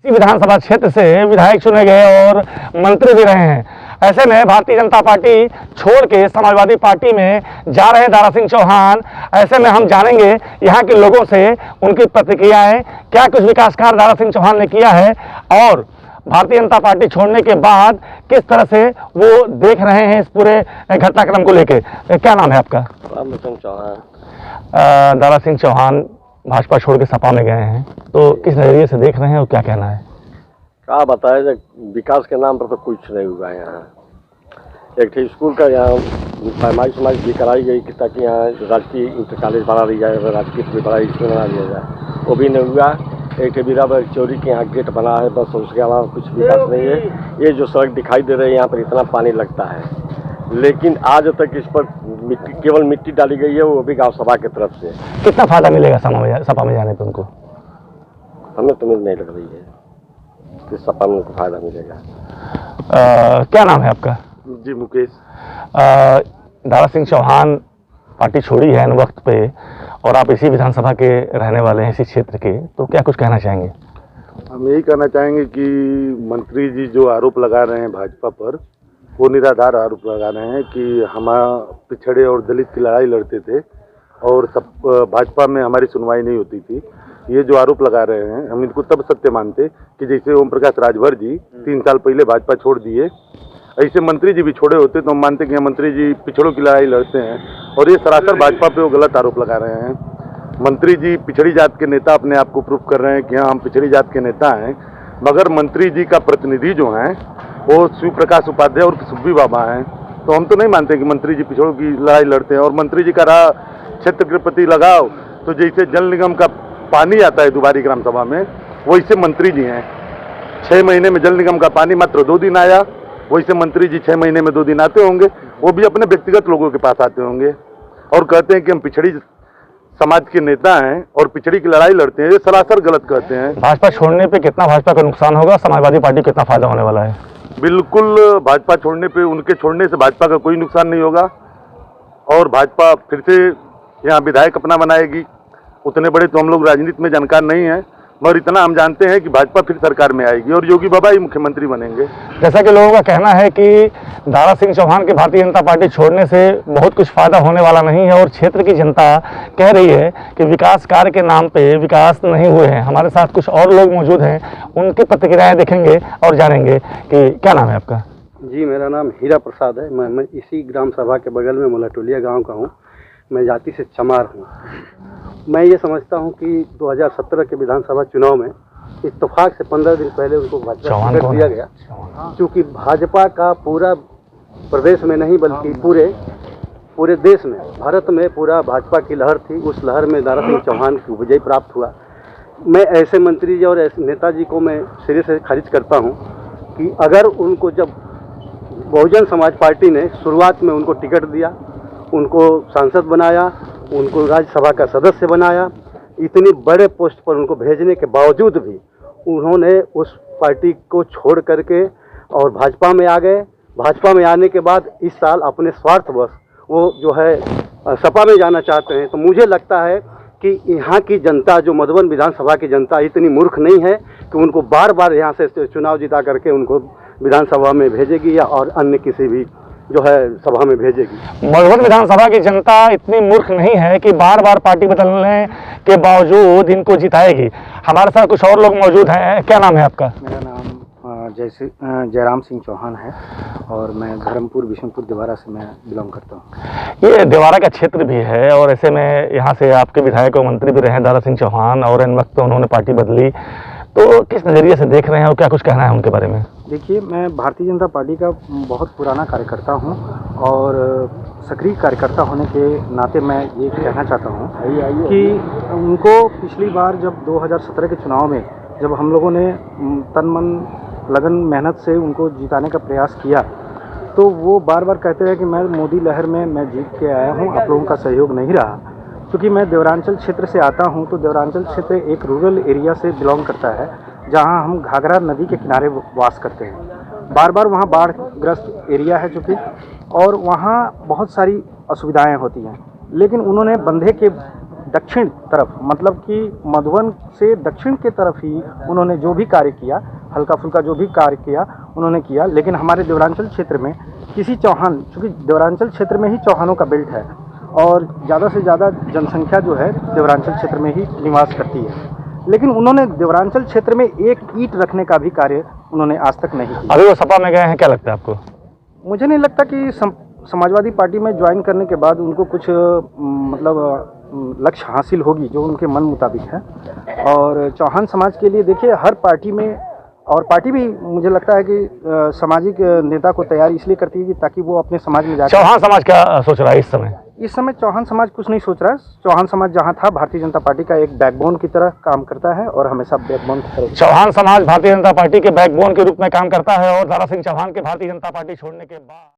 विधानसभा क्षेत्र से विधायक चुने गए और मंत्री भी रहे हैं। ऐसे में भारतीय जनता पार्टी छोड़ के समाजवादी पार्टी में जा रहे दारा सिंह चौहान। ऐसे में हम जानेंगे यहाँ के लोगों से उनकी प्रतिक्रियाएं, क्या कुछ विकास कार्य दारा सिंह चौहान ने किया है और भारतीय जनता पार्टी छोड़ने के बाद किस तरह से वो देख रहे हैं इस पूरे घटनाक्रम को लेके। क्या नाम है आपका? दारा सिंह चौहान। दारा सिंह चौहान भाजपा छोड़ के सपा में गए हैं, तो किस नजरिए से देख रहे हैं और क्या कहना है? क्या बताया जाए, विकास के नाम पर तो कुछ नहीं हुआ है। यहाँ एक ठी स्कूल का यहाँ फरमाइश भी कराई गई कि ताकि यहाँ राजकीय इंटर कॉलेज बना दिया जाए, राजकीय भी बड़ा स्कूल बना दिया जाए, वो भी नहीं हुआ। एक ठी बीरा चोरी के यहाँ गेट बना है, बस उसके अलावा कुछ विकास नहीं है। ये जो सड़क दिखाई दे रही है यहाँ पर इतना पानी लगता है, लेकिन आज तक इस पर केवल मिट्टी डाली गई है, वो भी गाँव सभा की तरफ से। कितना फायदा मिलेगा सपा में जाने पर उनको? हमें तो उम्मीद नहीं लग रही है कि सपा में उनको फायदा मिलेगा। क्या नाम है आपका? जी मुकेश। दारा सिंह चौहान पार्टी छोड़ी है इन वक्त पे और आप इसी विधानसभा के रहने वाले हैं, इसी क्षेत्र के, तो क्या कुछ कहना चाहेंगे? हम यही कहना चाहेंगे कि मंत्री जी जो आरोप लगा रहे हैं भाजपा पर, वो निराधार आरोप लगा रहे हैं कि हम पिछड़े और दलित की लड़ाई लड़ते थे और सब भाजपा में हमारी सुनवाई नहीं होती थी। ये जो आरोप लगा रहे हैं हम इनको तब सत्य मानते कि जैसे ओम प्रकाश राजभर जी 3 साल पहले भाजपा छोड़ दिए, ऐसे मंत्री जी भी छोड़े होते तो हम मानते कि मंत्री जी पिछड़ों की लड़ाई लड़ते हैं। और ये सरासर भाजपा पे वो गलत आरोप लगा रहे हैं। मंत्री जी पिछड़ी जात के नेता अपने आप को प्रूव कर रहे हैं कि हाँ हम पिछड़ी जात के नेता हैं, मगर मंत्री जी का प्रतिनिधि जो हैं वो शिव प्रकाश उपाध्याय और सुब्बी बाबा हैं। तो हम तो नहीं मानते कि मंत्री जी पिछड़ों की लड़ाई लड़ते हैं। और मंत्री जी का रहा क्षेत्र के प्रति लगाव, तो जैसे जल निगम का पानी आता है दुबारी ग्राम सभा में, वैसे मंत्री जी हैं। 6 महीने में जल निगम का पानी मात्र 2 दिन आया, वैसे मंत्री जी 6 महीने में 2 दिन आते होंगे। वो भी अपने व्यक्तिगत लोगों के पास आते होंगे और कहते हैं कि हम पिछड़ी समाज के नेता हैं और पिछड़ी की लड़ाई लड़ते हैं। ये सरासर गलत कहते हैं। भाजपा छोड़ने पे कितना भाजपा का नुकसान होगा, समाजवादी पार्टी को कितना फायदा होने वाला है? बिल्कुल, भाजपा छोड़ने पे, उनके छोड़ने से भाजपा का कोई नुकसान नहीं होगा और भाजपा फिर से यहाँ विधायक अपना बनाएगी। उतने बड़े तो हम लोग राजनीति में जानकार नहीं हैं, मगर इतना हम जानते हैं कि भाजपा फिर सरकार में आएगी और योगी बाबा ही मुख्यमंत्री बनेंगे। जैसा कि लोगों का कहना है कि दारा सिंह चौहान के भारतीय जनता पार्टी छोड़ने से बहुत कुछ फायदा होने वाला नहीं है और क्षेत्र की जनता कह रही है कि विकास कार्य के नाम पे विकास नहीं हुए हैं। हमारे साथ कुछ और लोग मौजूद हैं, उनकी प्रतिक्रियाएं देखेंगे और जानेंगे कि क्या नाम है आपका? जी, मेरा नाम हीरा प्रसाद है। मैं इसी ग्राम सभा के बगल में मुलाटोलिया गाँव का हूँ। मैं जाति से चमार हूँ। मैं ये समझता हूँ कि 2017 के विधानसभा चुनाव में इत्तेफाक से 15 दिन पहले उनको भाजपा टिकट दिया गया, क्योंकि भाजपा का पूरा प्रदेश में नहीं बल्कि पूरे देश में, भारत में पूरा भाजपा की लहर थी। उस लहर में दारा सिंह चौहान को विजय प्राप्त हुआ। मैं ऐसे मंत्री जी और ऐसे नेताजी को मैं सिरे से खारिज करता हूँ कि अगर उनको, जब बहुजन समाज पार्टी ने शुरुआत में उनको टिकट दिया, उनको सांसद बनाया, उनको राज्यसभा का सदस्य बनाया, इतनी बड़े पोस्ट पर उनको भेजने के बावजूद भी उन्होंने उस पार्टी को छोड़ करके और भाजपा में आ गए। भाजपा में आने के बाद इस साल अपने स्वार्थवश वो जो है सपा में जाना चाहते हैं। तो मुझे लगता है कि यहाँ की जनता, जो मधुबन विधानसभा की जनता, इतनी मूर्ख नहीं है कि उनको बार बार यहाँ से चुनाव जिता करके उनको विधानसभा में भेजेगी या और अन्य किसी भी जो है सभा में भेजेगी। मधुबन विधानसभा की जनता इतनी मूर्ख नहीं है कि बार बार पार्टी बदलने के बावजूद इनको जिताएगी। हमारे साथ कुछ और लोग मौजूद हैं। क्या नाम है आपका? मेरा नाम जयराम सिंह चौहान है और मैं धर्मपुर बिशनपुर देवारा से मैं बिलोंग करता हूँ। ये देवारा का क्षेत्र भी है और ऐसे में यहाँ से आपके विधायक और मंत्री भी रहे दारा सिंह चौहान और इन वक्त उन्होंने पार्टी बदली, तो किस नज़रिए से देख रहे हैं और क्या कुछ कहना है उनके बारे में? देखिए, मैं भारतीय जनता पार्टी का बहुत पुराना कार्यकर्ता हूं और सक्रिय कार्यकर्ता होने के नाते मैं ये कहना चाहता हूं कि उनको पिछली बार जब 2017 के चुनाव में जब हम लोगों ने तन मन लगन मेहनत से उनको जिताने का प्रयास किया, तो वो बार बार कहते हैं कि मैं मोदी लहर में मैं जीत के आया हूँ, आप लोगों का सहयोग नहीं रहा। क्योंकि मैं देवरांचल क्षेत्र से आता हूँ, तो देवरांचल क्षेत्र एक रूरल एरिया से बिलोंग करता है, जहाँ हम घाघरा नदी के किनारे वास करते हैं। बार बार वहाँ बाढ़ ग्रस्त एरिया है चूँकि, और वहाँ बहुत सारी असुविधाएं होती हैं। लेकिन उन्होंने बंधे के दक्षिण तरफ, मतलब कि मधुबन से दक्षिण के तरफ ही उन्होंने जो भी कार्य किया, हल्का फुल्का जो भी कार्य किया उन्होंने किया। लेकिन हमारे देवरांचल क्षेत्र में किसी चौहान, चूँकि देवरांचल क्षेत्र में ही चौहानों का बेल्ट है और ज़्यादा से ज़्यादा जनसंख्या जो है देवरांचल क्षेत्र में ही निवास करती है, लेकिन उन्होंने देवरांचल क्षेत्र में एक ईंट रखने का भी कार्य उन्होंने आज तक नहीं किया। अभी वो सपा में गए हैं, क्या लगता है आपको? मुझे नहीं लगता कि समाजवादी पार्टी में ज्वाइन करने के बाद उनको कुछ मतलब लक्ष्य हासिल होगी जो उनके मन मुताबिक है। और चौहान समाज के लिए देखिए, हर पार्टी में, और पार्टी भी मुझे लगता है कि सामाजिक नेता को तैयार इसलिए करती है कि ताकि वो अपने समाज में जाकर। चौहान समाज क्या सोच रहा है इस समय? इस समय चौहान समाज कुछ नहीं सोच रहा है। चौहान समाज जहाँ था, भारतीय जनता पार्टी का एक बैकबोन की तरह काम करता है और हमेशा बैकबोन की तरह। चौहान समाज भारतीय जनता पार्टी के बैकबोन के रूप में काम करता है और दारा सिंह चौहान के भारतीय जनता पार्टी छोड़ने के बाद